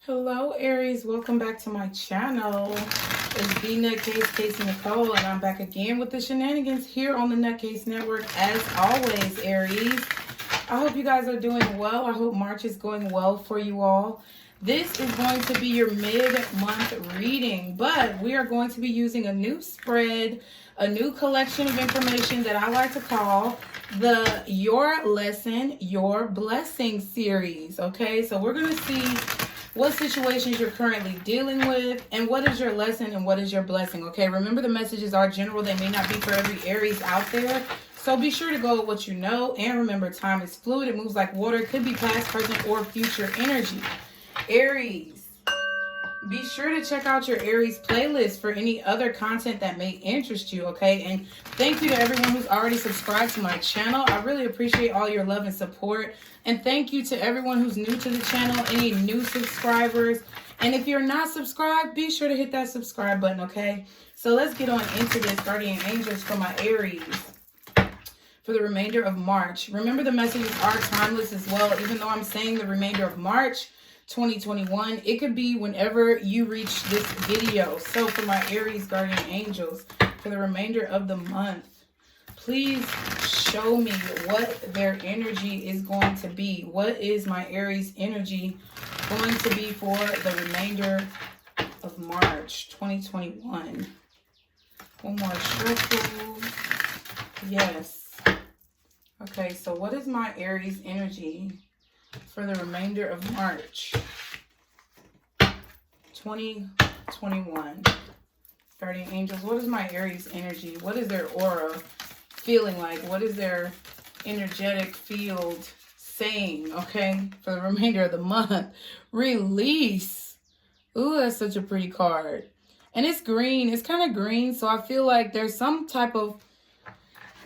Hello Aries, welcome back to my channel. It's TheNutCase, Casey Nicole, and I'm back again with the shenanigans here on the NutCase Network. As always, Aries, I hope you guys are doing well. I hope March is going well for you all. This is going to be your mid-month reading, but we are going to be using a new spread, a new collection of information that I like to call the Your Lesson, Your Blessing series. Okay, so we're going to see what situations you're currently dealing with, and what is your lesson and what is your blessing. Okay, remember the messages are general. They may not be for every Aries out there. So be sure to go with what you know. And remember, time is fluid. It moves like water. It could be past, present, or future energy. Aries, be sure to check out your Aries playlist for any other content that may interest you, okay? And thank you to everyone who's already subscribed to my channel. I really appreciate all your love and support. And thank you to everyone who's new to the channel, any new subscribers. And if you're not subscribed, be sure to hit that subscribe button, okay? So let's get on into this, guardian angels for my Aries for the remainder of March. Remember, the messages are timeless as well. Even though I'm saying the remainder of March 2021, it could be whenever you reach this video. So for my Aries guardian angels for the remainder of the month, please show me what their energy is going to be. What is my Aries energy going to be for the remainder of March 2021? One more shuffle. Yes. Okay, so what is my Aries energy for the remainder of March 2021? Guardian angels, what is my Aries energy? What is their aura feeling like? What is their energetic field saying, okay, for the remainder of the month? Release. Ooh, that's such a pretty card. And it's green. It's kind of green, so I feel like there's some type of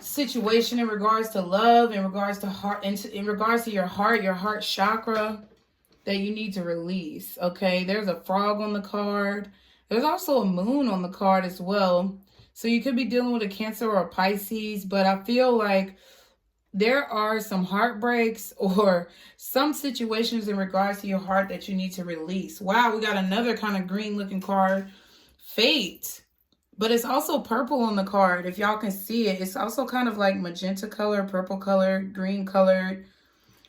situation in regards to love, in regards to heart, in regards to your heart chakra that you need to release, okay? There's a frog on the card. There's also a moon on the card as well. So you could be dealing with a Cancer or a Pisces, but I feel like there are some heartbreaks or some situations in regards to your heart that you need to release. Wow, we got another kind of green looking card, Fate. But it's also purple on the card. If y'all can see it, it's also kind of like magenta color, purple color, green colored.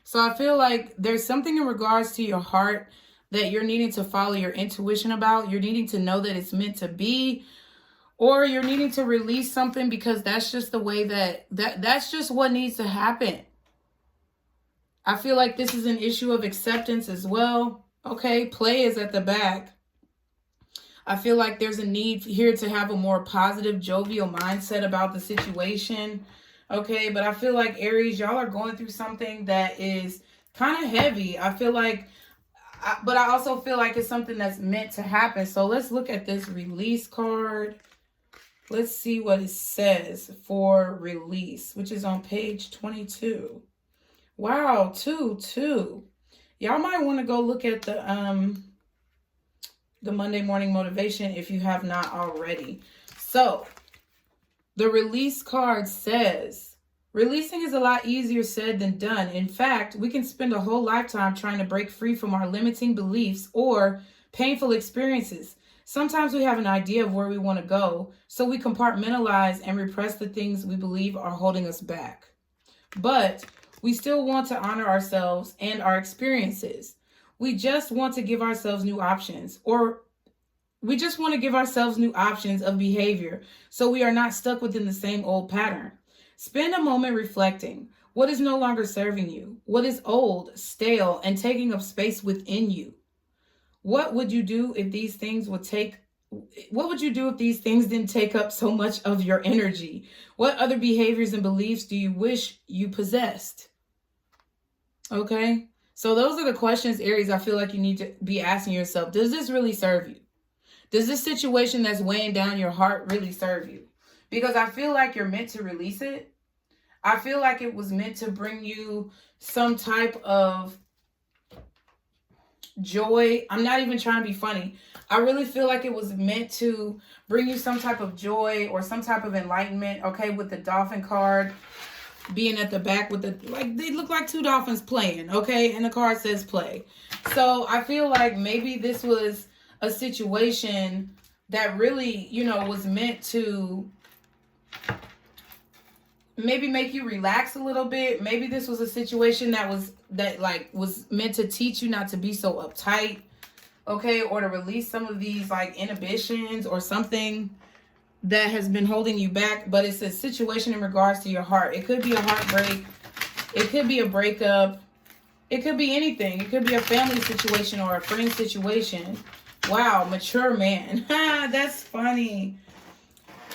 So I feel like there's something in regards to your heart that you're needing to follow your intuition about. You're needing to know that it's meant to be. Or you're needing to release something because that's just the way that's just what needs to happen. I feel like this is an issue of acceptance as well. Okay, play is at the back. I feel like there's a need here to have a more positive, jovial mindset about the situation. Okay, but I feel like Aries, y'all are going through something that is kind of heavy. I feel like, but I also feel like it's something that's meant to happen. So let's look at this release card. Let's see what it says for release, which is on page 22. Wow, 2-2. Y'all might want to go look at the Monday morning motivation if you have not already. So the release card says, releasing is a lot easier said than done. In fact, we can spend a whole lifetime trying to break free from our limiting beliefs or painful experiences. Sometimes we have an idea of where we want to go, so we compartmentalize and repress the things we believe are holding us back. But we still want to honor ourselves and our experiences. We just want to give ourselves new options, or we just want to give ourselves new options of behavior so we are not stuck within the same old pattern. Spend a moment reflecting. What is no longer serving you? What is old, stale, and taking up space within you? What would you do if these things didn't take up so much of your energy? What other behaviors and beliefs do you wish you possessed? Okay, so those are the questions, Aries, I feel like you need to be asking yourself. Does this really serve you? Does this situation that's weighing down your heart really serve you? Because I feel like you're meant to release it. I feel like it was meant to bring you some type of joy. I'm not even trying to be funny. I really feel like it was meant to bring you some type of joy or some type of enlightenment. Okay, with the dolphin card being at the back with the, like, they look like two dolphins playing, okay? And the card says play. So I feel like maybe this was a situation that really, you know, was meant to maybe make you relax a little bit. Maybe this was a situation that was meant to teach you not to be so uptight, okay, or to release some of these like inhibitions or something that has been holding you back. But it's a situation in regards to your heart. It could be a heartbreak, it could be a breakup, it could be anything. It could be a family situation or a friend situation. Wow, mature man. That's funny.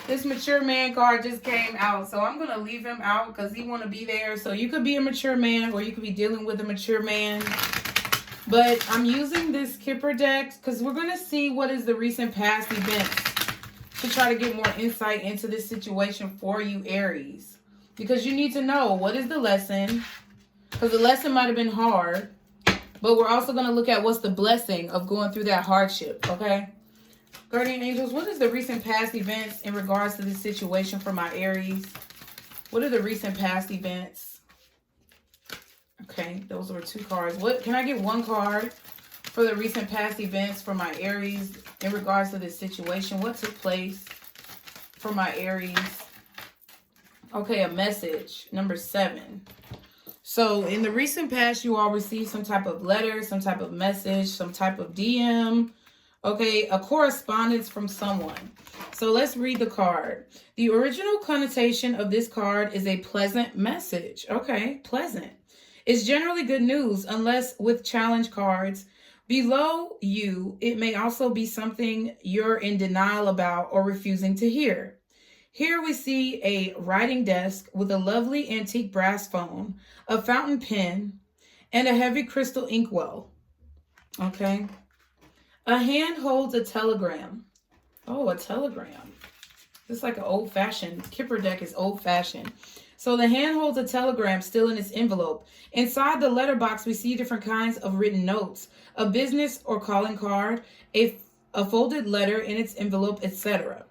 This mature man card just came out. So I'm going to leave him out because he want to be there. So you could be a mature man or you could be dealing with a mature man. But I'm using this Kipper deck because we're going to see what is the recent past events to try to get more insight into this situation for you, Aries. Because you need to know what is the lesson. Because the lesson might have been hard. But we're also going to look at what's the blessing of going through that hardship, okay? Guardian Angels, what is the recent past events in regards to this situation for my Aries? What are the recent past events? Okay, those were 2 cards. What can I get 1 card for the recent past events for my Aries in regards to this situation? What took place for my Aries? Okay, a message. Number 7. So in the recent past, you all received some type of letter, some type of message, some type of DM. Okay, a correspondence from someone. So let's read the card. The original connotation of this card is a pleasant message. Okay, pleasant. It's generally good news unless with challenge cards. Below you, it may also be something you're in denial about or refusing to hear. Here we see a writing desk with a lovely antique brass phone, a fountain pen, and a heavy crystal inkwell. Okay. A hand holds a telegram. Oh, a telegram. It's like an old-fashioned. Kipper deck is old-fashioned. So the hand holds a telegram still in its envelope. Inside the letterbox, we see different kinds of written notes. A business or calling card, a folded letter in its envelope, etc.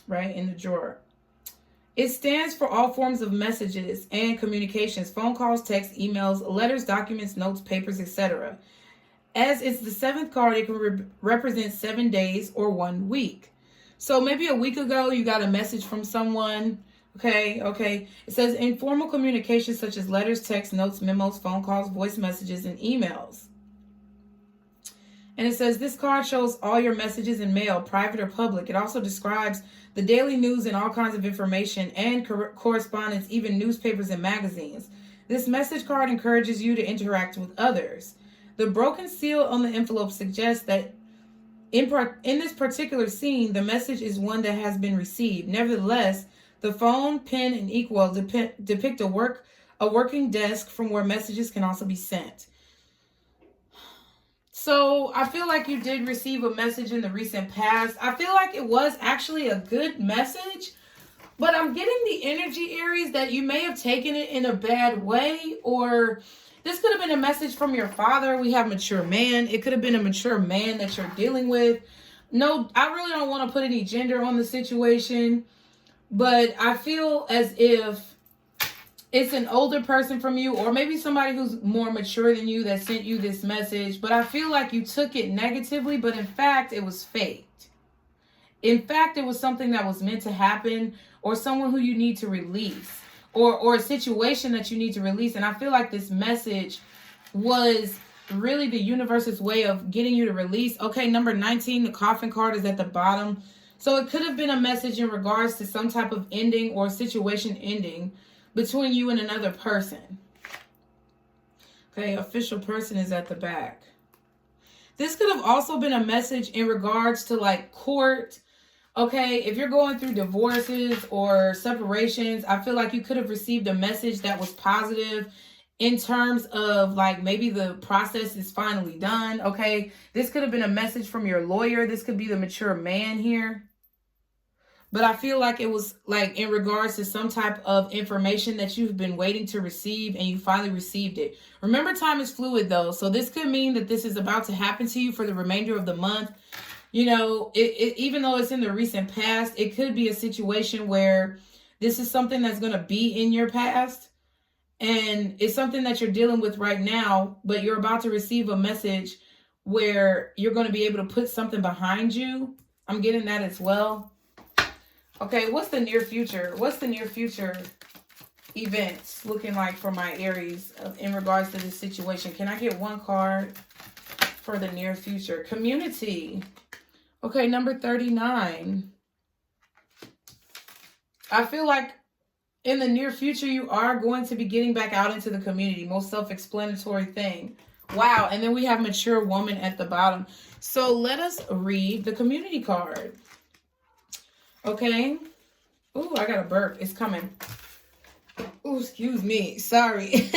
Right, in the drawer. It stands for all forms of messages and communications. Phone calls, texts, emails, letters, documents, notes, papers, etc. As it's the 7th card, it can represent 7 days or 1 week. So maybe a week ago, you got a message from someone. Okay. It says informal communications such as letters, texts, notes, memos, phone calls, voice messages, and emails. And it says this card shows all your messages in mail, private or public. It also describes the daily news and all kinds of information and correspondence, even newspapers and magazines. This message card encourages you to interact with others. The broken seal on the envelope suggests that in this particular scene, the message is one that has been received. Nevertheless, the phone, pen, and inkwell depict a working desk from where messages can also be sent. So I feel like you did receive a message in the recent past. I feel like it was actually a good message, but I'm getting the energy, Aries, that you may have taken it in a bad way, or this could have been a message from your father. We have mature man. It could have been a mature man that you're dealing with. No, I really don't want to put any gender on the situation, but I feel as if it's an older person from you, or maybe somebody who's more mature than you that sent you this message. But I feel like you took it negatively, but in fact, it was faked. In fact, it was something that was meant to happen, or someone who you need to release, or a situation that you need to release. And I feel like this message was really the universe's way of getting you to release. Okay, number 19, the coffin card is at the bottom. So it could have been a message in regards to some type of ending or situation ending between you and another person. Okay, official person is at the back. This could have also been a message in regards to like court. Okay, if you're going through divorces or separations, I feel like you could have received a message that was positive in terms of like maybe the process is finally done. Okay, this could have been a message from your lawyer. This could be the mature man here. But I feel like it was like in regards to some type of information that you've been waiting to receive and you finally received it. Remember, time is fluid though. So this could mean that this is about to happen to you for the remainder of the month. You know, even though it's in the recent past, it could be a situation where this is something that's going to be in your past. And it's something that you're dealing with right now, but you're about to receive a message where you're going to be able to put something behind you. I'm getting that as well. Okay, what's the near future? What's the near future events looking like for my Aries in regards to this situation? Can I get one card for the near future? Community. Okay, number 39. I feel like in the near future, you are going to be getting back out into the community. Most self-explanatory thing. Wow. And then we have mature woman at the bottom. So let us read the community card. Okay. Ooh, I got a burp. It's coming. Ooh, excuse me. Sorry.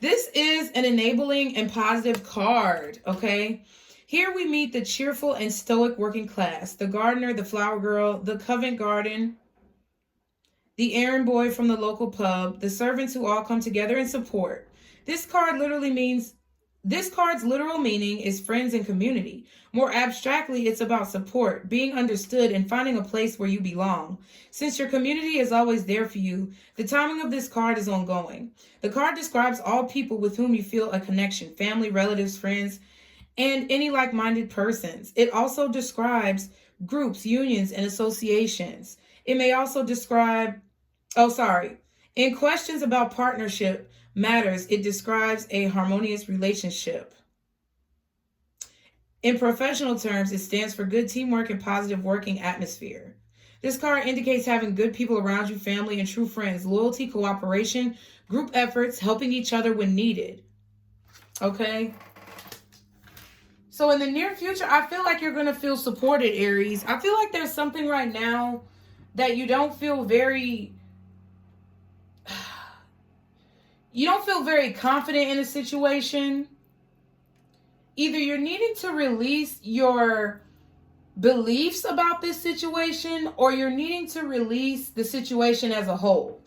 This is an enabling and positive card. Okay. Here we meet the cheerful and stoic working class, the gardener, the flower girl, the Covent Garden, the errand boy from the local pub, the servants who all come together and support. This card's literal meaning is friends and community. More abstractly, it's about support, being understood, and finding a place where you belong. Since your community is always there for you, the timing of this card is ongoing. The card describes all people with whom you feel a connection, family, relatives, friends, and any like-minded persons. It also describes groups, unions, and associations. It may also describe, in questions about partnership matters, it describes a harmonious relationship. In professional terms, it stands for good teamwork and positive working atmosphere. This card indicates having good people around you, family and true friends, loyalty, cooperation, group efforts, helping each other when needed. Okay? So in the near future, I feel like you're going to feel supported, Aries. I feel like there's something right now that you don't feel very confident in a situation. Either you're needing to release your beliefs about this situation, or you're needing to release the situation as a whole.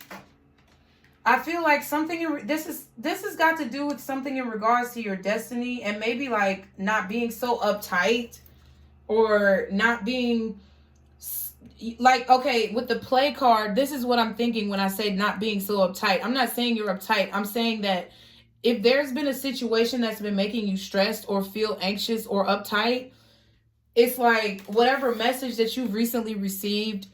I feel like this has got to do with something in regards to your destiny, and maybe like not being so uptight, or not being like, okay, with the play card, this is what I'm thinking when I say not being so uptight. I'm not saying you're uptight. I'm saying that if there's been a situation that's been making you stressed or feel anxious or uptight, it's like whatever message that you've recently received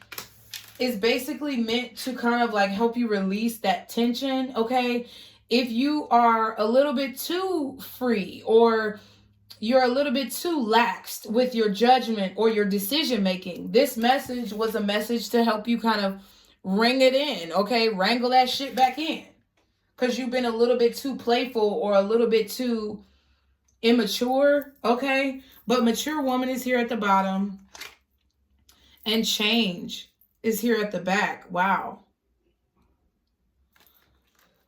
is basically meant to kind of like help you release that tension, okay? If you are a little bit too free, or you're a little bit too laxed with your judgment or your decision making, this message was a message to help you kind of ring it in, okay? Wrangle that shit back in. Because you've been a little bit too playful or a little bit too immature, okay? But mature woman is here at the bottom. And change is here at the back. Wow.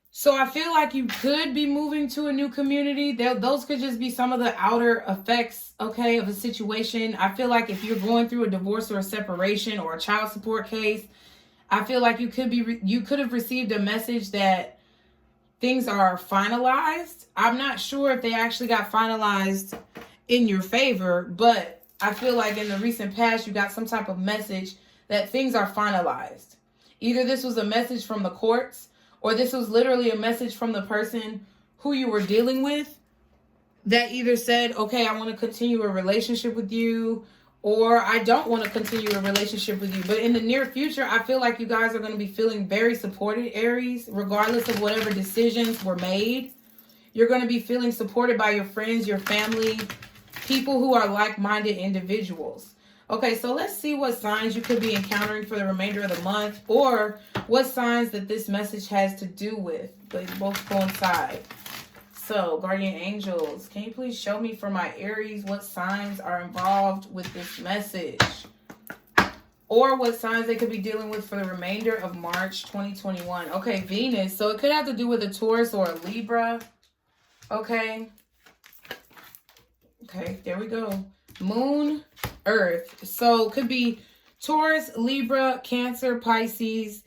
So I feel like you could be moving to a new community. Those could just be some of the outer effects, okay, of a situation. I feel like if you're going through a divorce or a separation or a child support case, I feel like you could have received a message that things are finalized. I'm not sure if they actually got finalized in your favor, but I feel like in the recent past, you got some type of message that things are finalized. Either this was a message from the courts, or this was literally a message from the person who you were dealing with that either said, okay, I want to continue a relationship with you, or I don't want to continue a relationship with you. But in the near future, I feel like you guys are going to be feeling very supported, Aries, regardless of whatever decisions were made. You're going to be feeling supported by your friends, your family, people who are like-minded individuals. Okay, so let's see what signs you could be encountering for the remainder of the month, or what signs that this message has to do with. They both coincide. So, guardian angels, can you please show me for my Aries what signs are involved with this message? Or what signs they could be dealing with for the remainder of March 2021. Okay, Venus. So it could have to do with a Taurus or a Libra. Okay. Okay, there we go. Moon, Earth. So it could be Taurus, Libra, Cancer, Pisces,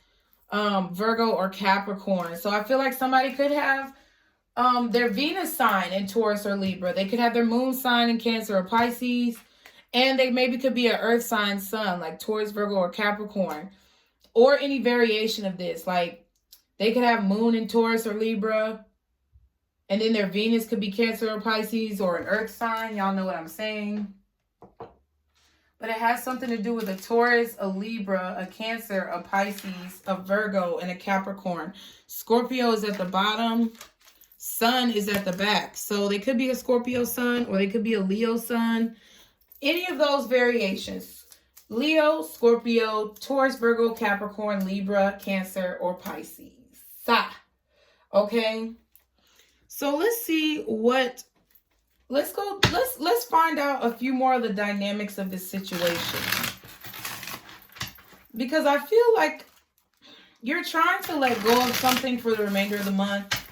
Virgo, or Capricorn. So I feel like somebody could have their Venus sign in Taurus or Libra. They could have their moon sign in Cancer or Pisces. And they maybe could be an earth sign sun, like Taurus, Virgo, or Capricorn. Or any variation of this. Like, They could have moon in Taurus or Libra. And then their Venus could be Cancer or Pisces or an earth sign. Y'all know what I'm saying. But it has something to do with a Taurus, a Libra, a Cancer, a Pisces, a Virgo, and a Capricorn. Scorpio is at the bottom. Sun is at the back. So they could be a Scorpio sun or they could be a Leo sun. Any of those variations. Leo, Scorpio, Taurus, Virgo, Capricorn, Libra, Cancer, or Pisces. Okay. So let's see what... Let's find out a few more of the dynamics of this situation. Because I feel like you're trying to let go of something for the remainder of the month.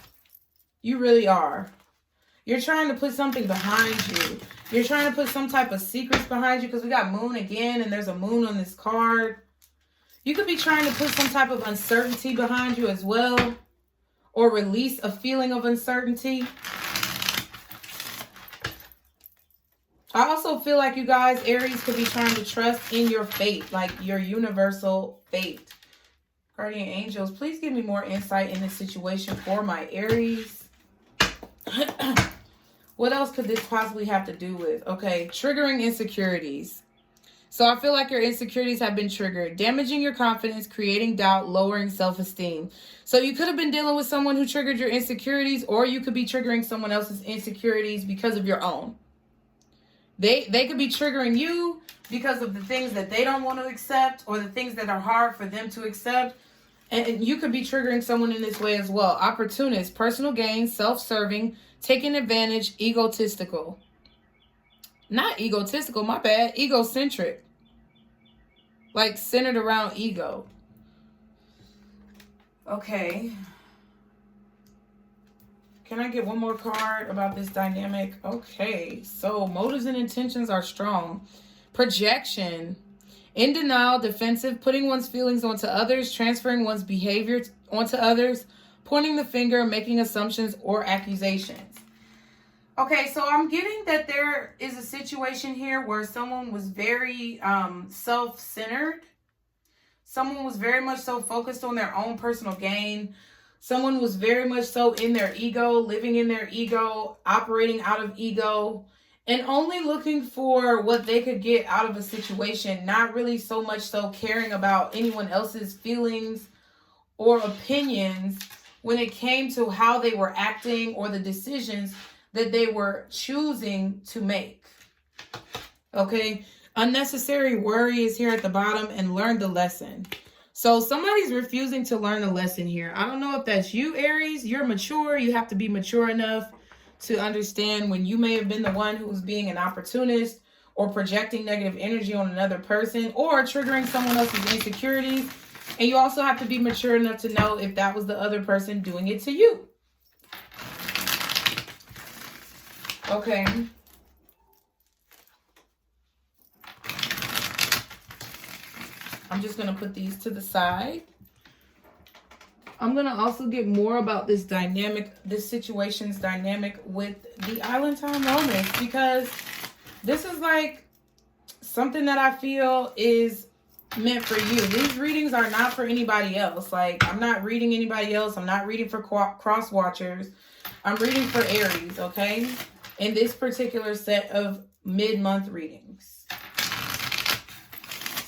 You really are. You're trying to put something behind you. You're trying to put some type of secrets behind you because we got moon again and there's a moon on this card. You could be trying to put some type of uncertainty behind you as well. Or release a feeling of uncertainty. I also feel like you guys, Aries, could be trying to trust in your fate, like your universal fate. Guardian angels, please give me more insight in this situation for my Aries. What else could this possibly have to do with? Okay, triggering insecurities. So I feel like your insecurities have been triggered. Damaging your confidence, creating doubt, lowering self-esteem. So you could have been dealing with someone who triggered your insecurities, or you could be triggering someone else's insecurities because of your own. They could be triggering you because of the things that they don't want to accept or the things that are hard for them to accept. And you could be triggering someone in this way as well. Opportunist, personal gain, self-serving, taking advantage, egotistical. Not egotistical, my bad. Egocentric. Like centered around ego. Okay. Can I get one more card about this dynamic? Okay, so motives and intentions are strong. Projection. In denial, defensive, putting one's feelings onto others, transferring one's behavior onto others, pointing the finger, making assumptions or accusations. Okay, so I'm getting that there is a situation here where someone was very self-centered. Someone was very much so focused on their own personal gain. Someone was very much so in their ego, living in their ego, operating out of ego, and only looking for what they could get out of a situation, not really so much so caring about anyone else's feelings or opinions when it came to how they were acting or the decisions that they were choosing to make. Okay, unnecessary worry is here at the bottom, and learn the lesson. So somebody's refusing to learn a lesson here. I don't know if that's you, Aries. You're mature. You have to be mature enough to understand when you may have been the one who was being an opportunist or projecting negative energy on another person or triggering someone else's insecurities. And you also have to be mature enough to know if that was the other person doing it to you. Okay. I'm just going to put these to the side. I'm going to also get more about this dynamic, this situation's dynamic with the Island Time Romance, because this is like something that I feel is meant for you. These readings are not for anybody else. Like, I'm not reading anybody else. I'm not reading for cross watchers. I'm reading for Aries, okay? In this particular set of mid-month readings.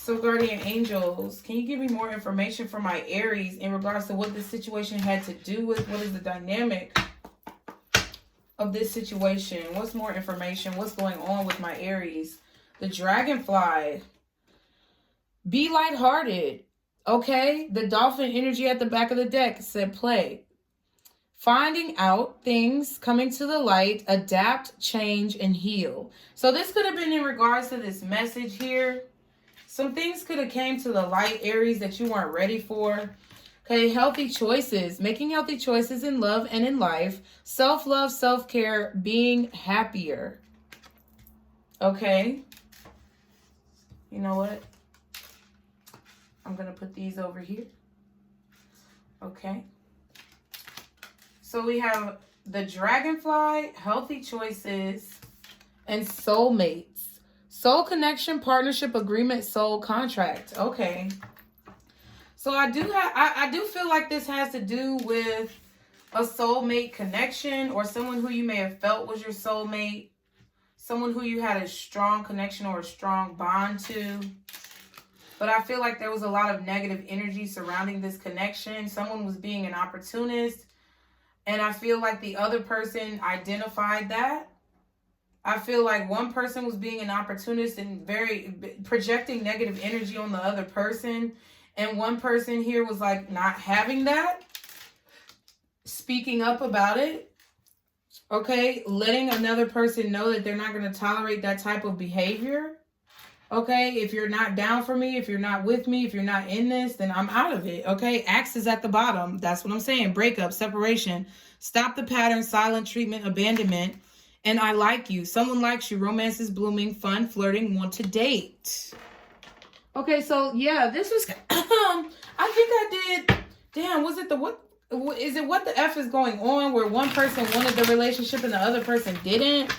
So, guardian angels, can you give me more information for my Aries in regards to what this situation had to do with? What is the dynamic of this situation? What's more information? What's going on with my Aries? The dragonfly. Be lighthearted. Okay? The dolphin energy at the back of the deck said play. Finding out things, coming to the light, adapt, change, and heal. So this could have been in regards to this message here. Some things could have came to the light, Aries, that you weren't ready for. Okay, healthy choices. Making healthy choices in love and in life. Self-love, self-care, being happier. Okay. You know what? I'm going to put these over here. Okay. So we have the dragonfly, healthy choices, and soulmates. Soul connection, partnership, agreement, soul contract. Okay. So I do feel like this has to do with a soulmate connection, or someone who you may have felt was your soulmate, someone who you had a strong connection or a strong bond to. But I feel like there was a lot of negative energy surrounding this connection. Someone was being an opportunist, and I feel like the other person identified that. I feel like one person was being an opportunist and very projecting negative energy on the other person. And one person here was like not having that, speaking up about it. Okay, letting another person know that they're not going to tolerate that type of behavior. Okay, if you're not down for me, if you're not with me, if you're not in this, then I'm out of it. Okay, Axe is at the bottom. That's what I'm saying. Breakup, separation, stop the pattern, silent treatment, abandonment. And I like you. Someone likes you. Romance is blooming. Fun, flirting, want to date. Okay, so yeah, this was, I think I did, damn, was it the, what is it, what the F is going on, where one person wanted the relationship and the other person didn't?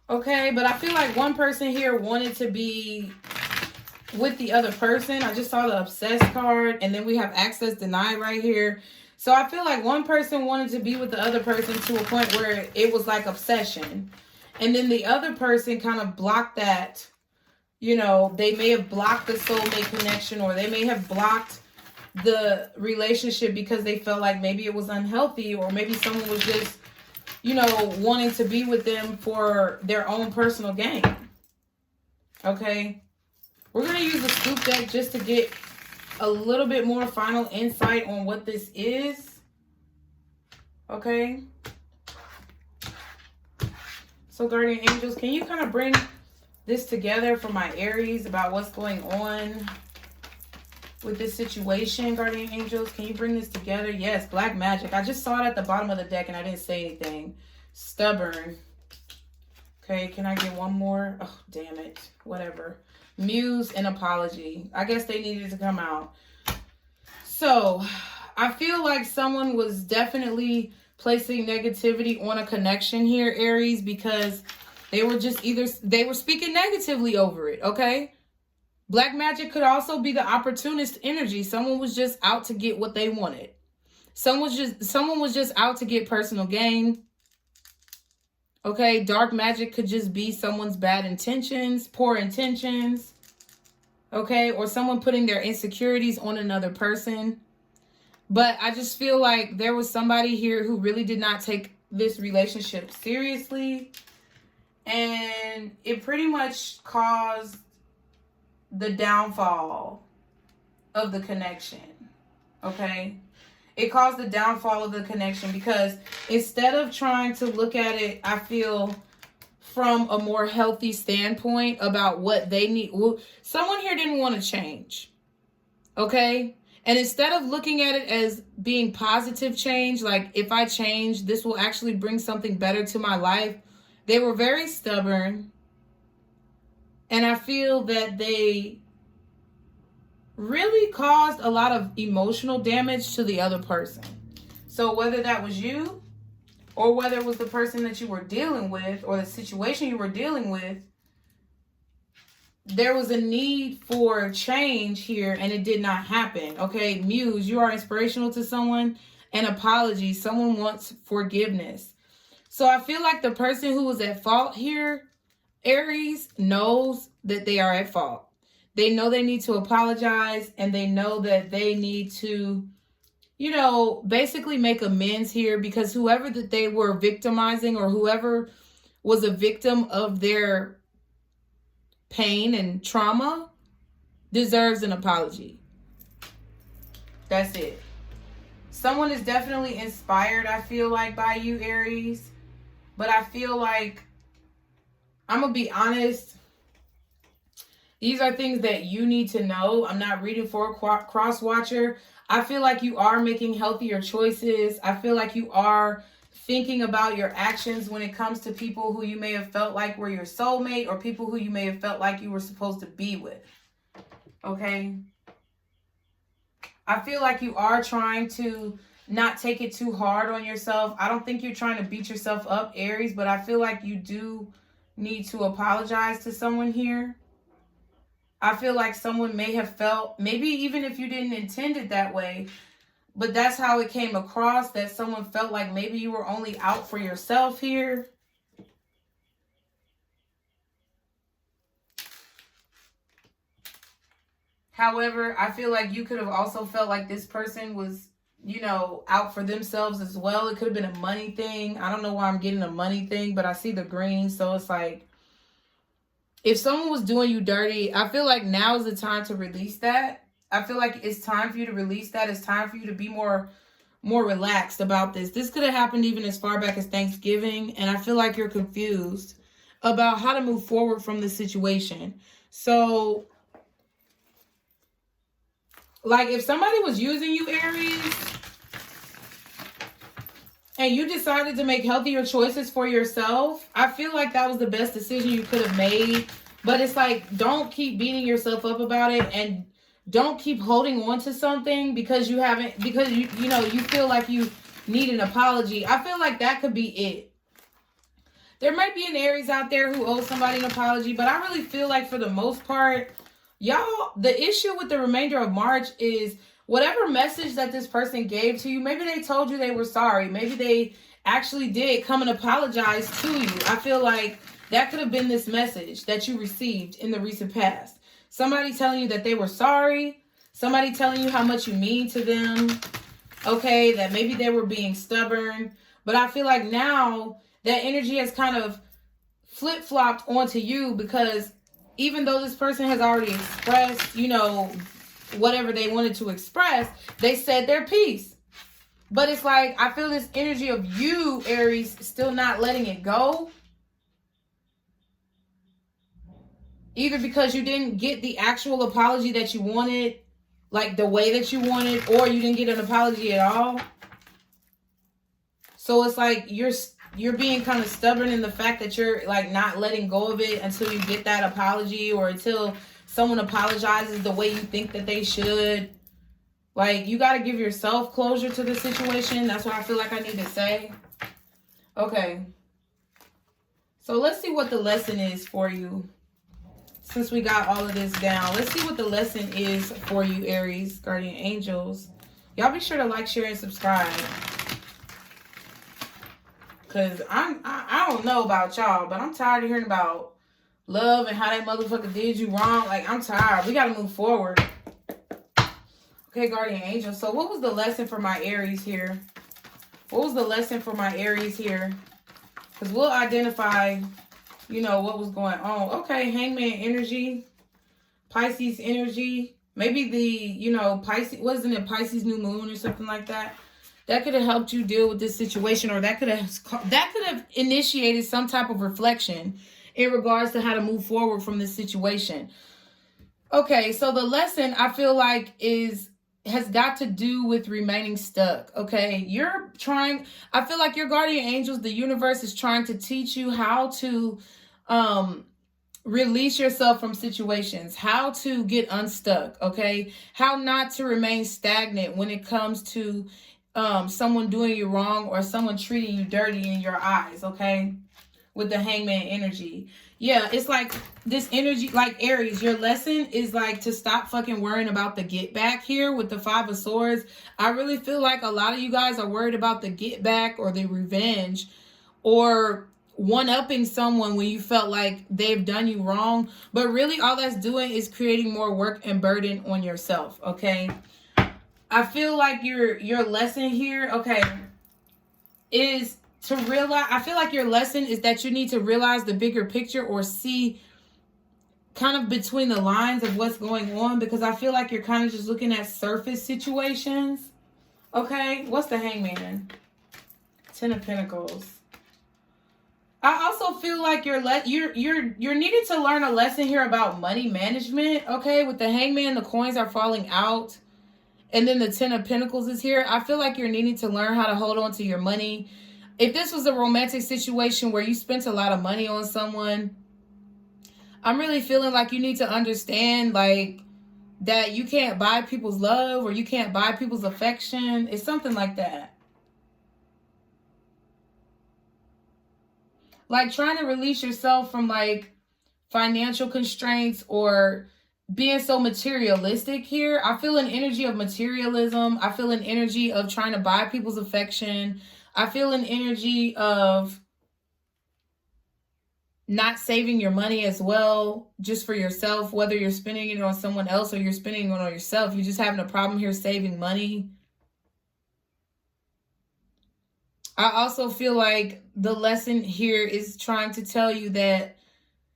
Okay, but I feel like one person here wanted to be with the other person. I just saw the obsessed card, and then we have access denied right here. So I feel like one person wanted to be with the other person to a point where it was like obsession. And then the other person kind of blocked that. You know, they may have blocked the soulmate connection, or they may have blocked the relationship because they felt like maybe it was unhealthy, or maybe someone was just, you know, wanting to be with them for their own personal gain. Okay. We're going to use the scoop deck just to get a little bit more final insight on what this is. Okay. So guardian angels, can you kind of bring this together for my Aries about what's going on with this situation? Guardian angels, can you bring this together? Yes, black magic. I just saw it at the bottom of the deck and I didn't say anything. Stubborn. Okay, can I get one more? Oh, damn it. Whatever. Muse and apology. I guess they needed to come out. So, I feel like someone was definitely placing negativity on a connection here, Aries, because they were just they were speaking negatively over it, okay? Black magic could also be the opportunist energy. Someone was just out to get what they wanted. Someone was just out to get personal gain. Okay, dark magic could just be someone's bad intentions, poor intentions. Okay, or someone putting their insecurities on another person. But I just feel like there was somebody here who really did not take this relationship seriously. And it pretty much caused the downfall of the connection. Okay? It caused the downfall of the connection because instead of trying to look at it, I feel, from a more healthy standpoint about what they need. Well, someone here didn't want to change. Okay? And instead of looking at it as being positive change, like if I change, this will actually bring something better to my life, they were very stubborn. And I feel that they really caused a lot of emotional damage to the other person. So whether that was you, or whether it was the person that you were dealing with, or the situation you were dealing with, there was a need for change here, and it did not happen. Okay, Muse, you are inspirational to someone. An apology, someone wants forgiveness. So I feel like the person who was at fault here, Aries, knows that they are at fault. They know they need to apologize, and they know that they need to, you know, basically make amends here, because whoever that they were victimizing, or whoever was a victim of their pain and trauma, deserves an apology. That's it. Someone is definitely inspired, I feel like, by you, Aries. But I feel like, I'm going to be honest, these are things that you need to know. I'm not reading for a cross-watcher. I feel like you are making healthier choices. I feel like you are thinking about your actions when it comes to people who you may have felt like were your soulmate, or people who you may have felt like you were supposed to be with. Okay? I feel like you are trying to not take it too hard on yourself. I don't think you're trying to beat yourself up, Aries, but I feel like you do need to apologize to someone here. I feel like someone may have felt, maybe even if you didn't intend it that way, but that's how it came across, that someone felt like maybe you were only out for yourself here. However, I feel like you could have also felt like this person was, you know, out for themselves as well. It could have been a money thing. I don't know why I'm getting a money thing, but I see the green. So it's like, if someone was doing you dirty, I feel like now is the time to release that. I feel like it's time for you to release that. It's time for you to be more relaxed about this. This could have happened even as far back as Thanksgiving. And I feel like you're confused about how to move forward from this situation. So, like, if somebody was using you, Aries, and you decided to make healthier choices for yourself, I feel like that was the best decision you could have made. But it's like, don't keep beating yourself up about it, and don't keep holding on to something because you haven't, because you know, you feel like you need an apology. I feel like that could be it. There might be an Aries out there who owes somebody an apology, but I really feel like for the most part, y'all, the issue with the remainder of March is whatever message that this person gave to you, maybe they told you they were sorry. Maybe they actually did come and apologize to you. I feel like that could have been this message that you received in the recent past. Somebody telling you that they were sorry. Somebody telling you how much you mean to them. Okay, that maybe they were being stubborn. But I feel like now that energy has kind of flip-flopped onto you, because even though this person has already expressed, you know, whatever they wanted to express, they said their piece. But it's like, I feel this energy of you, Aries, still not letting it go. Either because you didn't get the actual apology that you wanted, like the way that you wanted, or you didn't get an apology at all. So it's like you're being kind of stubborn in the fact that you're like not letting go of it until you get that apology, or until someone apologizes the way you think that they should. Like, you got to give yourself closure to the situation. That's what I feel like I need to say. Okay. So let's see what the lesson is for you. Since we got all of this down, let's see what the lesson is for you, Aries, guardian angels. Y'all be sure to like, share, and subscribe. Because I don't know about y'all, but I'm tired of hearing about love and how that motherfucker did you wrong. Like, I'm tired. We got to move forward. Okay, guardian angel. So what was the lesson for my Aries here? What was the lesson for my Aries here? Because we'll identify, you know, what was going on. Okay, hangman energy. Pisces energy. Maybe the, you know, Pisces, wasn't it Pisces new moon or something like that? That could have helped you deal with this situation, or that could have initiated some type of reflection in regards to how to move forward from this situation. Okay, so the lesson I feel like has got to do with remaining stuck. Okay, I feel like your guardian angels, the universe, is trying to teach you how to release yourself from situations, how to get unstuck. Okay, how not to remain stagnant when it comes to someone doing you wrong or someone treating you dirty in your eyes. Okay, with the hangman energy. Yeah, it's like this energy, like Aries, your lesson is like to stop fucking worrying about the get back here with the 5 of Swords. I really feel like a lot of you guys are worried about the get back or the revenge, or one-upping someone when you felt like they've done you wrong. But really all that's doing is creating more work and burden on yourself. Okay, I feel like your lesson here, okay, is to realize, I feel like your lesson is that you need to realize the bigger picture, or see kind of between the lines of what's going on, because I feel like you're kind of just looking at surface situations. Okay, what's the hangman? 10 of Pentacles. I also feel like you're needing to learn a lesson here about money management. Okay, with the hangman, the coins are falling out, and then the 10 of Pentacles is here. I feel like you're needing to learn how to hold on to your money. If this was a romantic situation where you spent a lot of money on someone, I'm really feeling like you need to understand, like, that you can't buy people's love, or you can't buy people's affection. It's something like that. Like trying to release yourself from like financial constraints, or being so materialistic here. I feel an energy of materialism. I feel an energy of trying to buy people's affection. I feel an energy of not saving your money as well, just for yourself, whether you're spending it on someone else or you're spending it on yourself. You're just having a problem here saving money. I also feel like the lesson here is trying to tell you that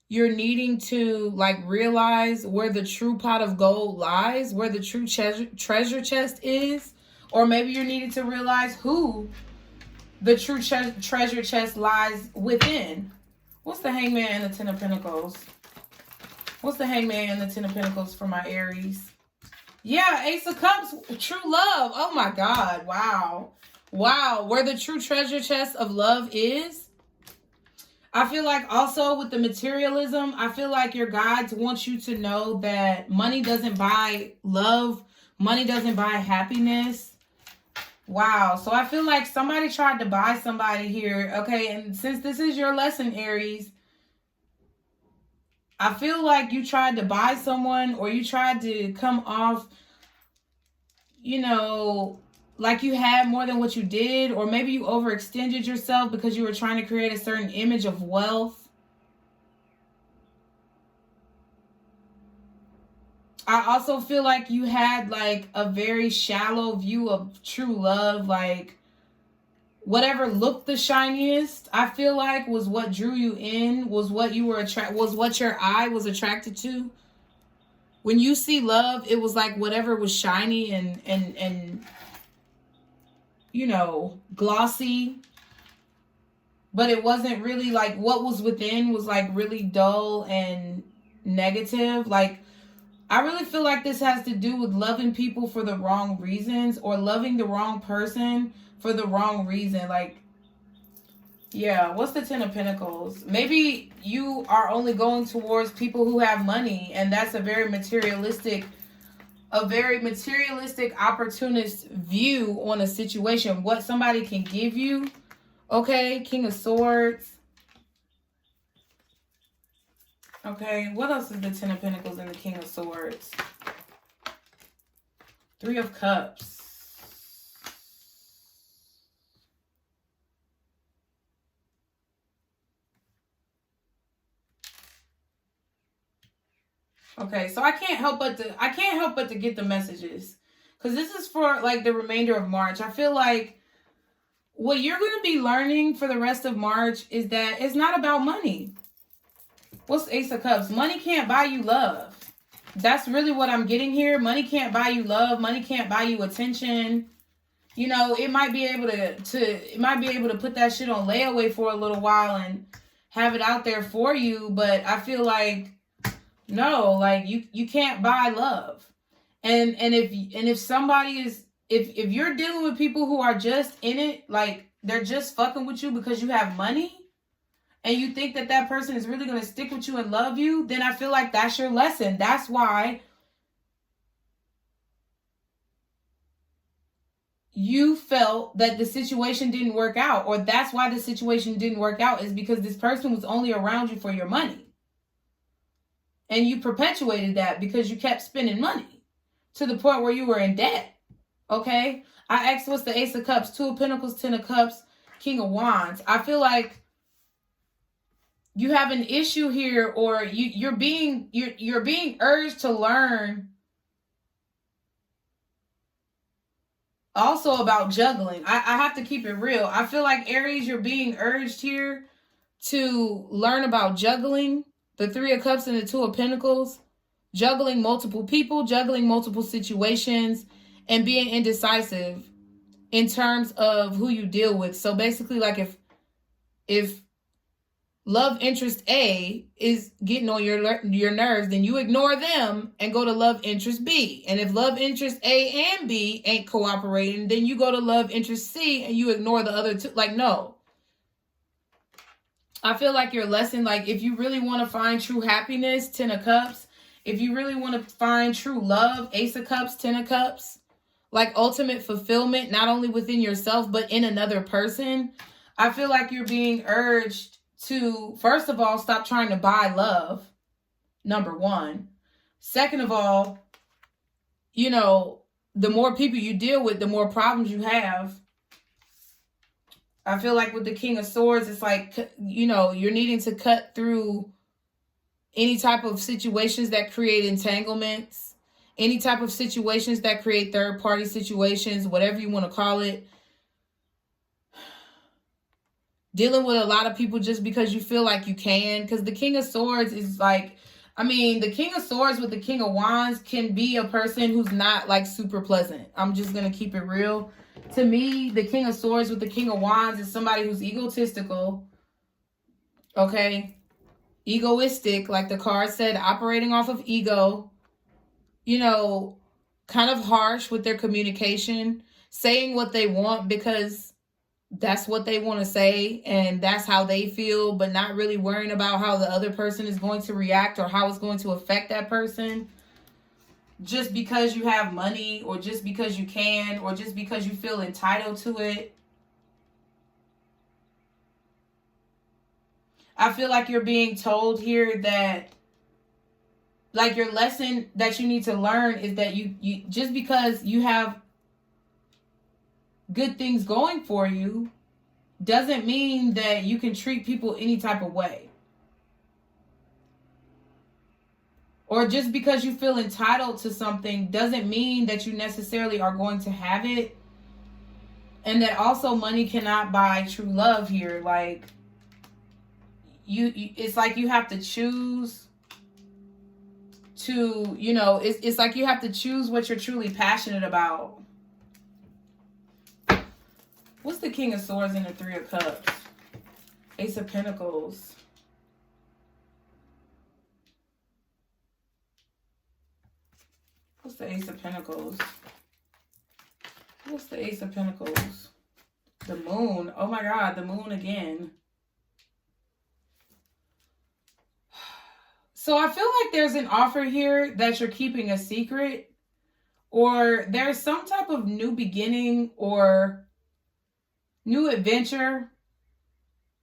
you're needing to like realize where the true pot of gold lies, where the true treasure chest is, or maybe you're needing to realize who the true treasure chest lies within. What's the Hangman and the Ten of Pentacles? What's the Hangman and the Ten of Pentacles for my Aries? Yeah, Ace of Cups, true love. Oh my God, wow. Wow, where the true treasure chest of love is. I feel like also with the materialism, I feel like your guides want you to know that money doesn't buy love. Money doesn't buy happiness. Wow. So I feel like somebody tried to buy somebody here. Okay. And since this is your lesson, Aries, I feel like you tried to buy someone, or you tried to come off, you know, like you had more than what you did, or maybe you overextended yourself because you were trying to create a certain image of wealth. I also feel like you had like a very shallow view of true love. Like whatever looked the shiniest, I feel like was what drew you in, was what you were was what your eye was attracted to. When you see love, it was like whatever was shiny and you know, glossy, but it wasn't really like what was within was like really dull and negative. Like, I really feel like this has to do with loving people for the wrong reasons, or loving the wrong person for the wrong reason. Like, yeah, what's the Ten of Pentacles? Maybe you are only going towards people who have money, and that's a very materialistic opportunist view on a situation, what somebody can give you. Okay, King of Swords. Okay, what else is the Ten of Pentacles and the King of Swords? Three of Cups. Okay, so I can't help but to get the messages, because this is for like the remainder of March. I feel like what you're going to be learning for the rest of March is that it's not about money. What's Ace of Cups? Money can't buy you love. That's really what I'm getting here. Money can't buy you love. Money can't buy you attention. You know, it might be able to put that shit on layaway for a little while and have it out there for you, but I feel like no, like you can't buy love. And if somebody is, if you're dealing with people who are just in it, like they're just fucking with you because you have money, and you think that that person is really going to stick with you and love you, then I feel like that's your lesson. That's why you felt that the situation didn't work out, or that's why the situation didn't work out, is because this person was only around you for your money. And you perpetuated that because you kept spending money to the point where you were in debt. Okay? I asked what's the Ace of Cups, Two of Pentacles, Ten of Cups, King of Wands. I feel like you have an issue here, or you're being urged to learn also about juggling. I have to keep it real. I feel like Aries, you're being urged here to learn about juggling. The Three of Cups and the Two of Pentacles, juggling multiple people, juggling multiple situations, and being indecisive in terms of who you deal with. So basically, like if love interest A is getting on your nerves, then you ignore them and go to love interest B. And if love interest A and B ain't cooperating, then you go to love interest C and you ignore the other two. Like, no. I feel like your lesson, like if you really want to find true happiness, Ten of Cups. If you really want to find true love, Ace of Cups, Ten of Cups. Like ultimate fulfillment, not only within yourself, but in another person. I feel like you're being urged to, first of all, stop trying to buy love. Number one. Second of all, you know, the more people you deal with, the more problems you have. I feel like with the King of Swords, it's like, you know, you're needing to cut through any type of situations that create entanglements, any type of situations that create third-party situations, whatever you want to call it. Dealing with a lot of people just because you feel like you can. Because the King of Swords is like, I mean, the King of Swords with the King of Wands can be a person who's not like super pleasant. I'm just going to keep it real. To me, the King of Swords with the King of Wands is somebody who's egotistical. Okay? Egoistic, like the card said, operating off of ego. You know, kind of harsh with their communication. Saying what they want because that's what they want to say and that's how they feel, but not really worrying about how the other person is going to react or how it's going to affect that person. Just because you have money or just because you can or just because you feel entitled to it. I feel like you're being told here that, like, your lesson that you need to learn is that you just because you have good things going for you doesn't mean that you can treat people any type of way. Or just because you feel entitled to something doesn't mean that you necessarily are going to have it. And that also money cannot buy true love here. Like, it's like you have to choose to, you know, it's like you have to choose what you're truly passionate about. What's the King of Swords and the Three of Cups? Ace of Pentacles. What's the Ace of Pentacles? What's the Ace of Pentacles? The Moon. Oh my God, the Moon again. So I feel like there's an offer here that you're keeping a secret, or there's some type of new beginning or new adventure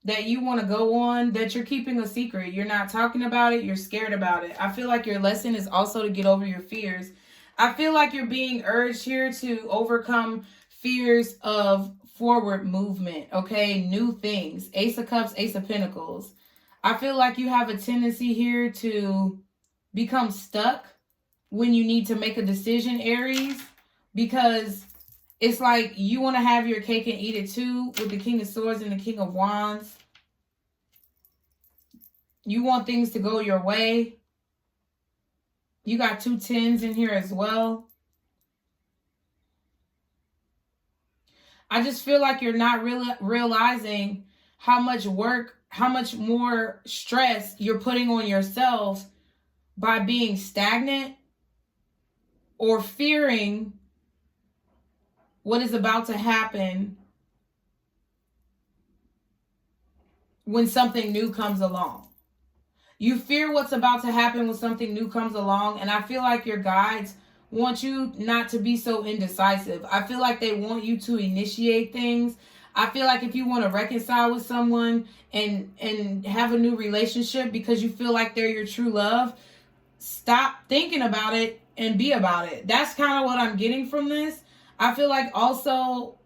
that you want to go on that you're keeping a secret. You're not talking about it. You're scared about it. I feel like your lesson is also to get over your fears. I feel like you're being urged here to overcome fears of forward movement. Okay. New things. Ace of Cups, Ace of Pentacles. I feel like you have a tendency here to become stuck when you need to make a decision, Aries, because it's like you want to have your cake and eat it too with the King of Swords and the King of Wands. You want things to go your way. You got 2 tens in here as well. I just feel like you're not really realizing how much work, how much more stress you're putting on yourself by being stagnant or fearing what is about to happen when something new comes along. You fear what's about to happen when something new comes along, and I feel like your guides want you not to be so indecisive. I feel like they want you to initiate things. I feel like if you want to reconcile with someone and have a new relationship because you feel like they're your true love, stop thinking about it and be about it. That's kind of what I'm getting from this. I feel like also,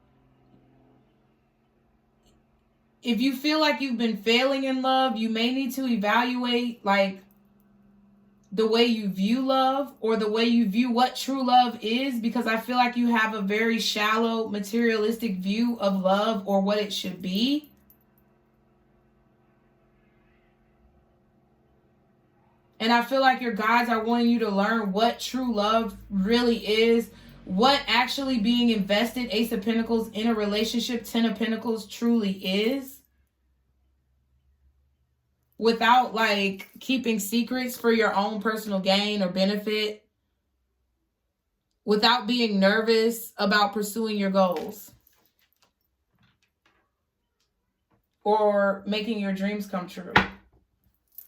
if you feel like you've been failing in love, you may need to evaluate like the way you view love or the way you view what true love is, because I feel like you have a very shallow materialistic view of love or what it should be. And I feel like your guides are wanting you to learn what true love really is, what actually being invested, Ace of Pentacles, in a relationship, 10 of Pentacles, truly is. Without like keeping secrets for your own personal gain or benefit. Without being nervous about pursuing your goals. Or making your dreams come true.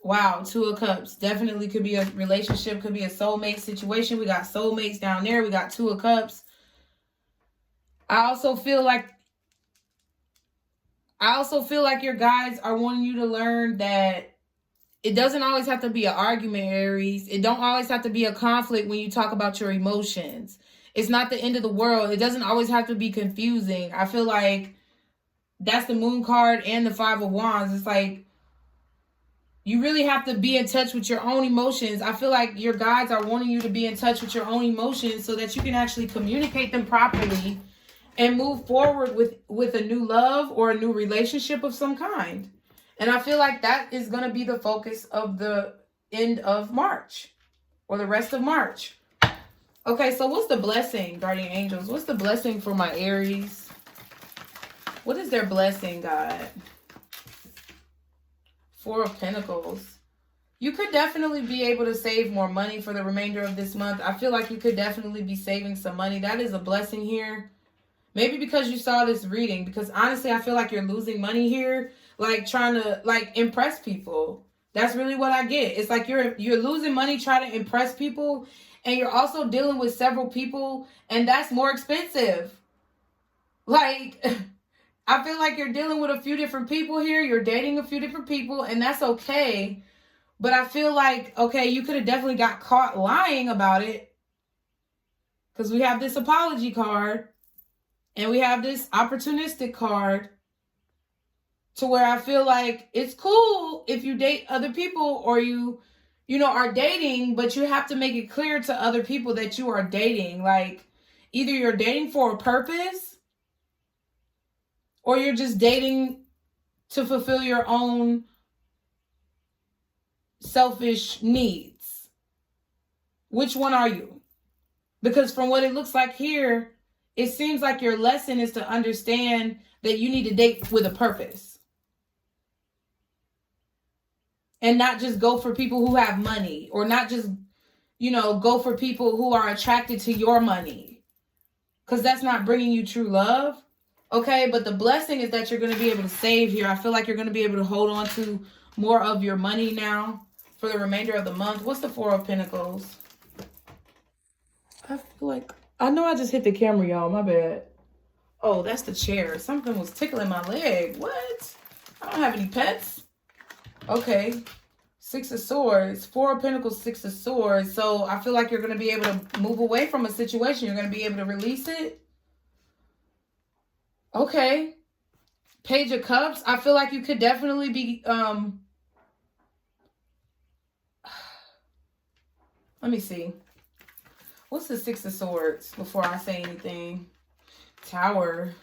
Wow, 2 of Cups. Definitely could be a relationship, could be a soulmate situation. We got soulmates down there. We got 2 of Cups. I also feel like your guides are wanting you to learn that it doesn't always have to be an argument, Aries. It don't always have to be a conflict when you talk about your emotions. It's not the end of the world. It doesn't always have to be confusing. I feel like that's the Moon card and the Five of Wands. It's like you really have to be in touch with your own emotions. I feel like your guides are wanting you to be in touch with your own emotions so that you can actually communicate them properly and move forward with a new love or a new relationship of some kind. And I feel like that is going to be the focus of the end of March or the rest of March. Okay, so what's the blessing, guardian angels? What's the blessing for my Aries? What is their blessing, God? Four of Pentacles. You could definitely be able to save more money for the remainder of this month. I feel like you could definitely be saving some money. That is a blessing here. Maybe because you saw this reading. Because honestly, I feel like you're losing money here. Like trying to like impress people. That's really what I get. It's like you're losing money trying to impress people. And you're also dealing with several people. And that's more expensive. Like, I feel like you're dealing with a few different people here. You're dating a few different people. And that's okay. But I feel like, okay, you could have definitely got caught lying about it. Because we have this apology card. And we have this opportunistic card. To where I feel like it's cool if you date other people or you know, are dating, but you have to make it clear to other people that you are dating. Like, either you're dating for a purpose or you're just dating to fulfill your own selfish needs. Which one are you? Because from what it looks like here, it seems like your lesson is to understand that you need to date with a purpose. And not just go for people who have money. Or not just, you know, go for people who are attracted to your money. Because that's not bringing you true love. Okay, but the blessing is that you're going to be able to save here. I feel like you're going to be able to hold on to more of your money now for the remainder of the month. What's the Four of Pentacles? I feel like... I know I just hit the camera, y'all. My bad. Oh, that's the chair. Something was tickling my leg. What? I don't have any pets. Okay, Six of Swords, Four of Pentacles, Six of Swords. So I feel like you're going to be able to move away from a situation. You're going to be able to release it. Okay. Page of Cups. I feel like you could definitely be, let me see. What's the Six of Swords before I say anything? Tower.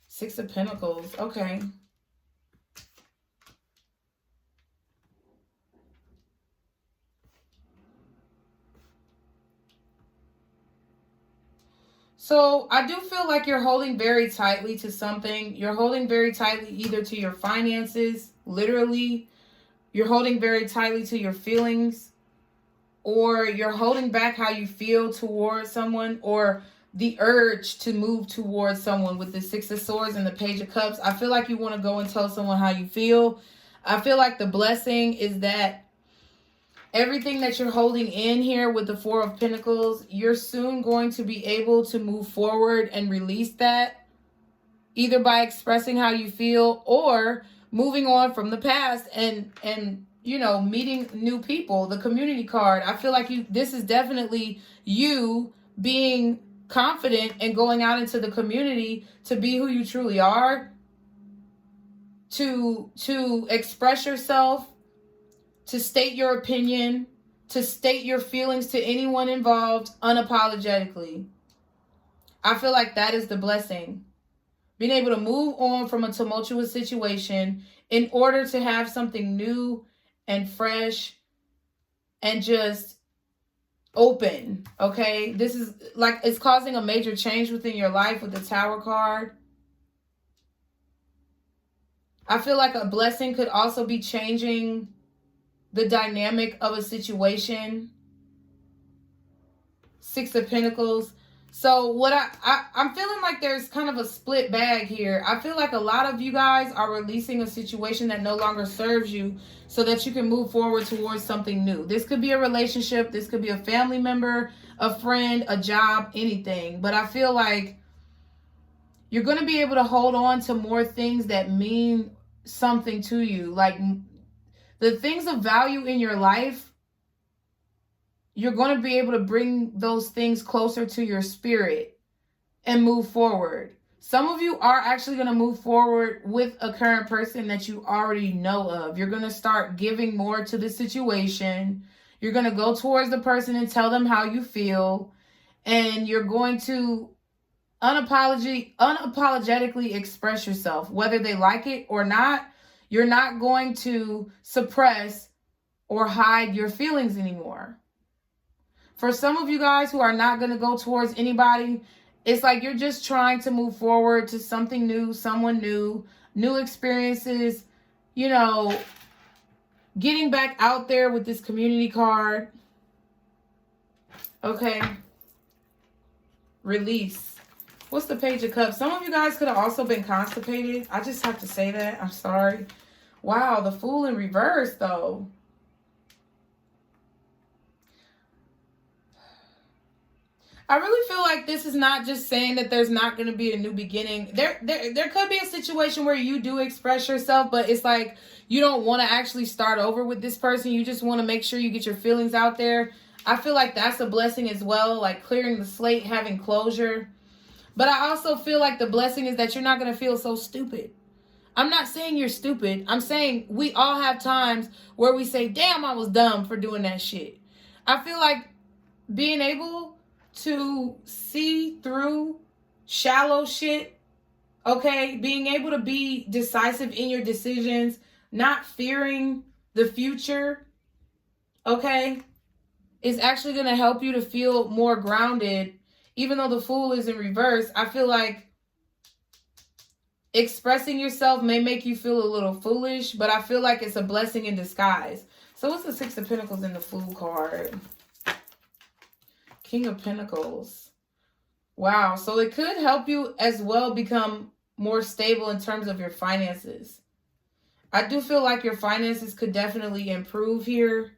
Six of Pentacles. Okay. So I do feel like you're holding very tightly to something. You're holding very tightly either to your finances, literally. You're holding very tightly to your feelings. Or you're holding back how you feel towards someone. Or the urge to move towards someone with the Six of Swords and the Page of Cups. I feel like you want to go and tell someone how you feel. I feel like the blessing is that everything that you're holding in here with the Four of Pentacles, you're soon going to be able to move forward and release that. Either by expressing how you feel or moving on from the past and you know, meeting new people. The Community card. I feel like this is definitely you being confident and going out into the community to be who you truly are. To express yourself. To state your opinion, to state your feelings to anyone involved unapologetically. I feel like that is the blessing. Being able to move on from a tumultuous situation in order to have something new and fresh and just open, okay? This is like it's causing a major change within your life with the Tower card. I feel like a blessing could also be changing the dynamic of a situation. Six of Pentacles. So what I'm feeling like there's kind of a split bag here. I feel like a lot of you guys are releasing a situation that no longer serves you so that you can move forward towards something new. This could be a relationship. This could be a family member, a friend, a job, anything. But I feel like you're going to be able to hold on to more things that mean something to you. Like, the things of value in your life, you're going to be able to bring those things closer to your spirit and move forward. Some of you are actually going to move forward with a current person that you already know of. You're going to start giving more to the situation. You're going to go towards the person and tell them how you feel. And you're going to unapologetically express yourself, whether they like it or not. You're not going to suppress or hide your feelings anymore. For some of you guys who are not going to go towards anybody, it's like you're just trying to move forward to something new, someone new, new experiences, you know, getting back out there with this community card. Okay. Release. What's the Page of Cups? Some of you guys could have also been constipated. I just have to say that. I'm sorry. Wow, the Fool in reverse, though. I really feel like this is not just saying that there's not going to be a new beginning. There could be a situation where you do express yourself, but it's like you don't want to actually start over with this person. You just want to make sure you get your feelings out there. I feel like that's a blessing as well, like clearing the slate, having closure. But I also feel like the blessing is that you're not going to feel so stupid. I'm not saying you're stupid. I'm saying we all have times where we say, damn, I was dumb for doing that shit. I feel like being able to see through shallow shit, okay? Being able to be decisive in your decisions, not fearing the future, okay, is actually going to help you to feel more grounded. Even though the Fool is in reverse, I feel like expressing yourself may make you feel a little foolish, but I feel like it's a blessing in disguise. So what's the Six of Pentacles in the Fool card? King of Pentacles. Wow. So it could help you as well become more stable in terms of your finances. I do feel like your finances could definitely improve here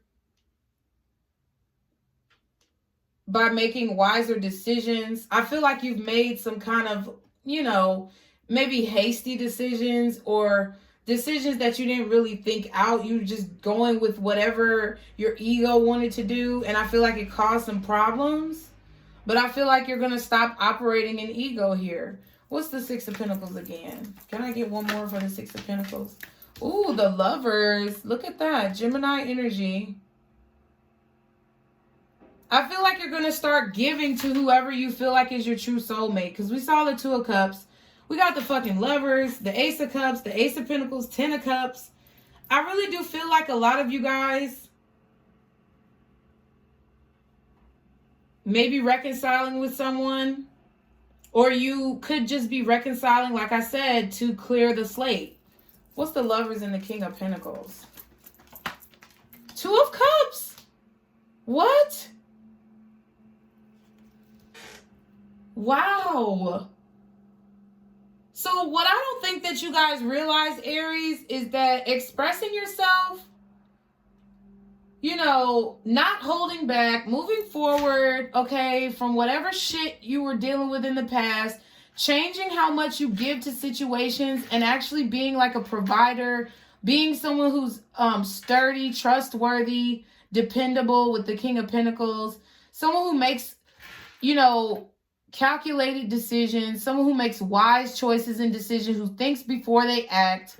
by making wiser decisions. I feel like you've made some kind of, you know, maybe hasty decisions or decisions that you didn't really think out. You were just going with whatever your ego wanted to do. And I feel like it caused some problems. But I feel like you're going to stop operating in ego here. What's the Six of Pentacles again? Can I get one more for the Six of Pentacles? Ooh, the Lovers. Look at that. Gemini energy. I feel like you're going to start giving to whoever you feel like is your true soulmate. Because we saw the Two of Cups. We got the fucking Lovers, the Ace of Cups, the Ace of Pentacles, Ten of Cups. I really do feel like a lot of you guys may be reconciling with someone. Or you could just be reconciling, like I said, to clear the slate. What's the Lovers and the King of Pentacles? Two of Cups. What? Wow. So what I don't think that you guys realize, Aries, is that expressing yourself, you know, not holding back, moving forward, okay, from whatever shit you were dealing with in the past, changing how much you give to situations and actually being like a provider, being someone who's sturdy, trustworthy, dependable with the King of Pentacles, someone who makes, you know, calculated decisions, someone who makes wise choices and decisions, who thinks before they act.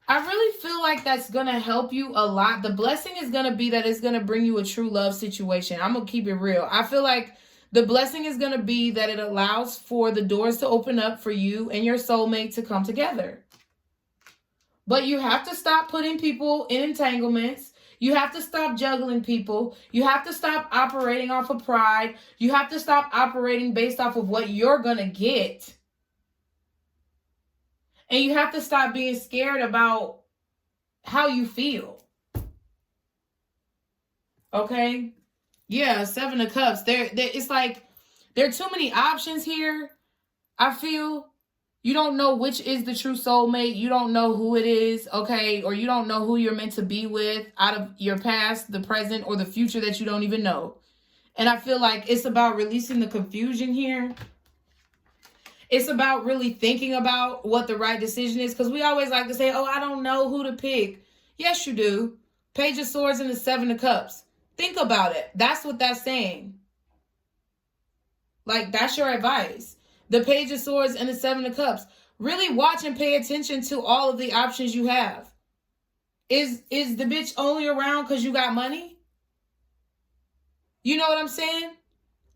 I really feel like that's going to help you a lot. The blessing is going to be that it's going to bring you a true love situation. I'm going to keep it real. I feel like the blessing is going to be that it allows for the doors to open up for you and your soulmate to come together. But you have to stop putting people in entanglements. You have to stop juggling people. You have to stop operating off of pride. You have to stop operating based off of what you're going to get. And you have to stop being scared about how you feel. Okay? Yeah, Seven of Cups. It's like there are too many options here, I feel. You don't know which is the true soulmate. You don't know who it is, okay? Or you don't know who you're meant to be with out of your past, the present, or the future that you don't even know. And I feel like it's about releasing the confusion here. It's about really thinking about what the right decision is. Because we always like to say, oh, I don't know who to pick. Yes, you do. Page of Swords and the Seven of Cups. Think about it. That's what that's saying. Like, that's your advice. The Page of Swords and the Seven of Cups. Really watch and pay attention to all of the options you have. Is the bitch only around because you got money? You know what I'm saying?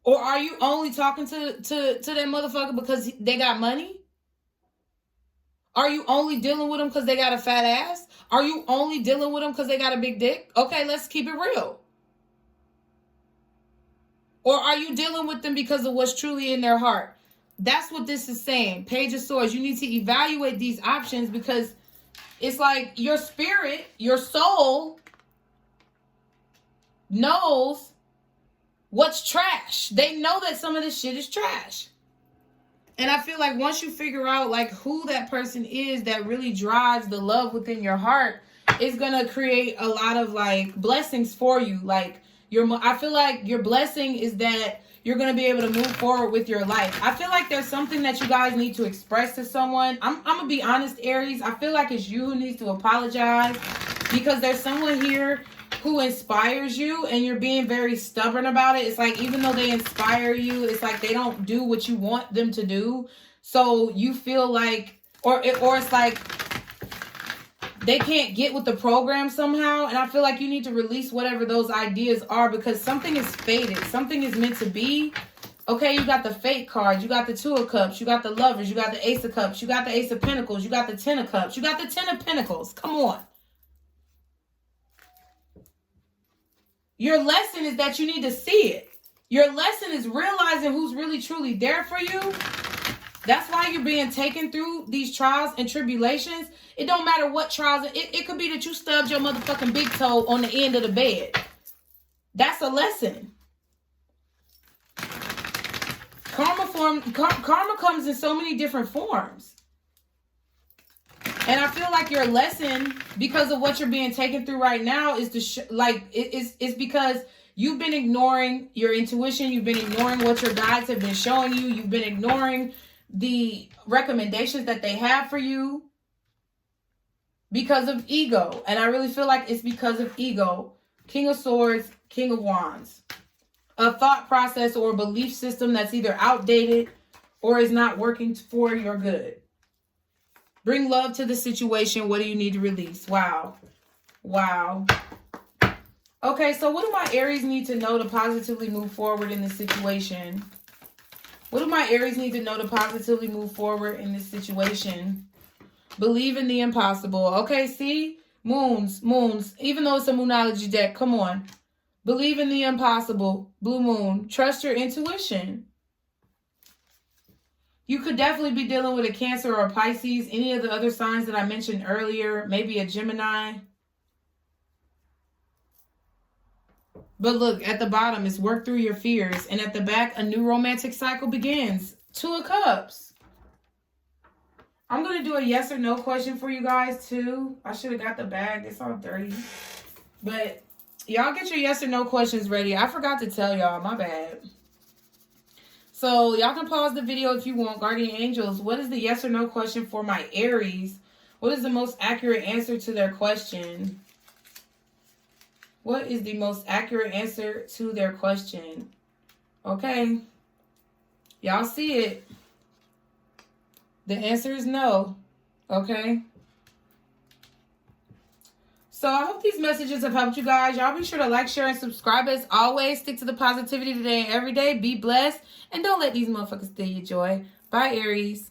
Or are you only talking to that motherfucker because they got money? Are you only dealing with them because they got a fat ass? Are you only dealing with them because they got a big dick? Okay, let's keep it real. Or are you dealing with them because of what's truly in their heart? That's what this is saying. Page of Swords. You need to evaluate these options because it's like your spirit, your soul knows what's trash. They know that some of this shit is trash. And I feel like once you figure out like who that person is that really drives the love within your heart, it's going to create a lot of like blessings for you. Like I feel like your blessing is that you're going to be able to move forward with your life. I feel like there's something that you guys need to express to someone. I'm going to be honest, Aries. I feel like it's you who needs to apologize because there's someone here who inspires you and you're being very stubborn about it. It's like, even though they inspire you, it's like they don't do what you want them to do. So you feel like, or it's like they can't get with the program somehow. And I feel like you need to release whatever those ideas are because something is fated. Something is meant to be. Okay, you got the Fate card. You got the Two of Cups. You got the Lovers. You got the Ace of Cups. You got the Ace of Pentacles. You got the Ten of Cups. You got the Ten of Pentacles. Come on. Your lesson is that you need to see it. Your lesson is realizing who's really truly there for you. That's why you're being taken through these trials and tribulations. It don't matter what trials. It could be that you stubbed your motherfucking big toe on the end of the bed. That's a lesson. Karma comes in so many different forms. And I feel like your lesson, because of what you're being taken through right now, is to it's because you've been ignoring your intuition. You've been ignoring what your guides have been showing you. You've been ignoring the recommendations that they have for you because of ego. And I really feel like it's because of ego. King of Swords, King of Wands. A thought process or a belief system that's either outdated or is not working for your good. Bring love to the situation. What do you need to release? Wow. Wow. Okay, so what do my Aries need to know to positively move forward in this situation? What do my Aries need to know to positively move forward in this situation? Believe in the impossible. Okay, see? Moons. Even though it's a Moonology deck, come on. Believe in the impossible. Blue Moon. Trust your intuition. You could definitely be dealing with a Cancer or a Pisces. Any of the other signs that I mentioned earlier. Maybe a Gemini. But look, at the bottom, it's work through your fears. And at the back, a new romantic cycle begins. Two of Cups. I'm going to do a yes or no question for you guys, too. I should have got the bag. It's all dirty. But y'all get your yes or no questions ready. I forgot to tell y'all. My bad. So y'all can pause the video if you want. Guardian Angels, what is the yes or no question for my Aries? What is the most accurate answer to their question? What is the most accurate answer to their question? Okay. Y'all see it. The answer is no. Okay. So I hope these messages have helped you guys. Y'all be sure to like, share, and subscribe. As always, stick to the positivity today and every day. Be blessed. And don't let these motherfuckers steal your joy. Bye, Aries.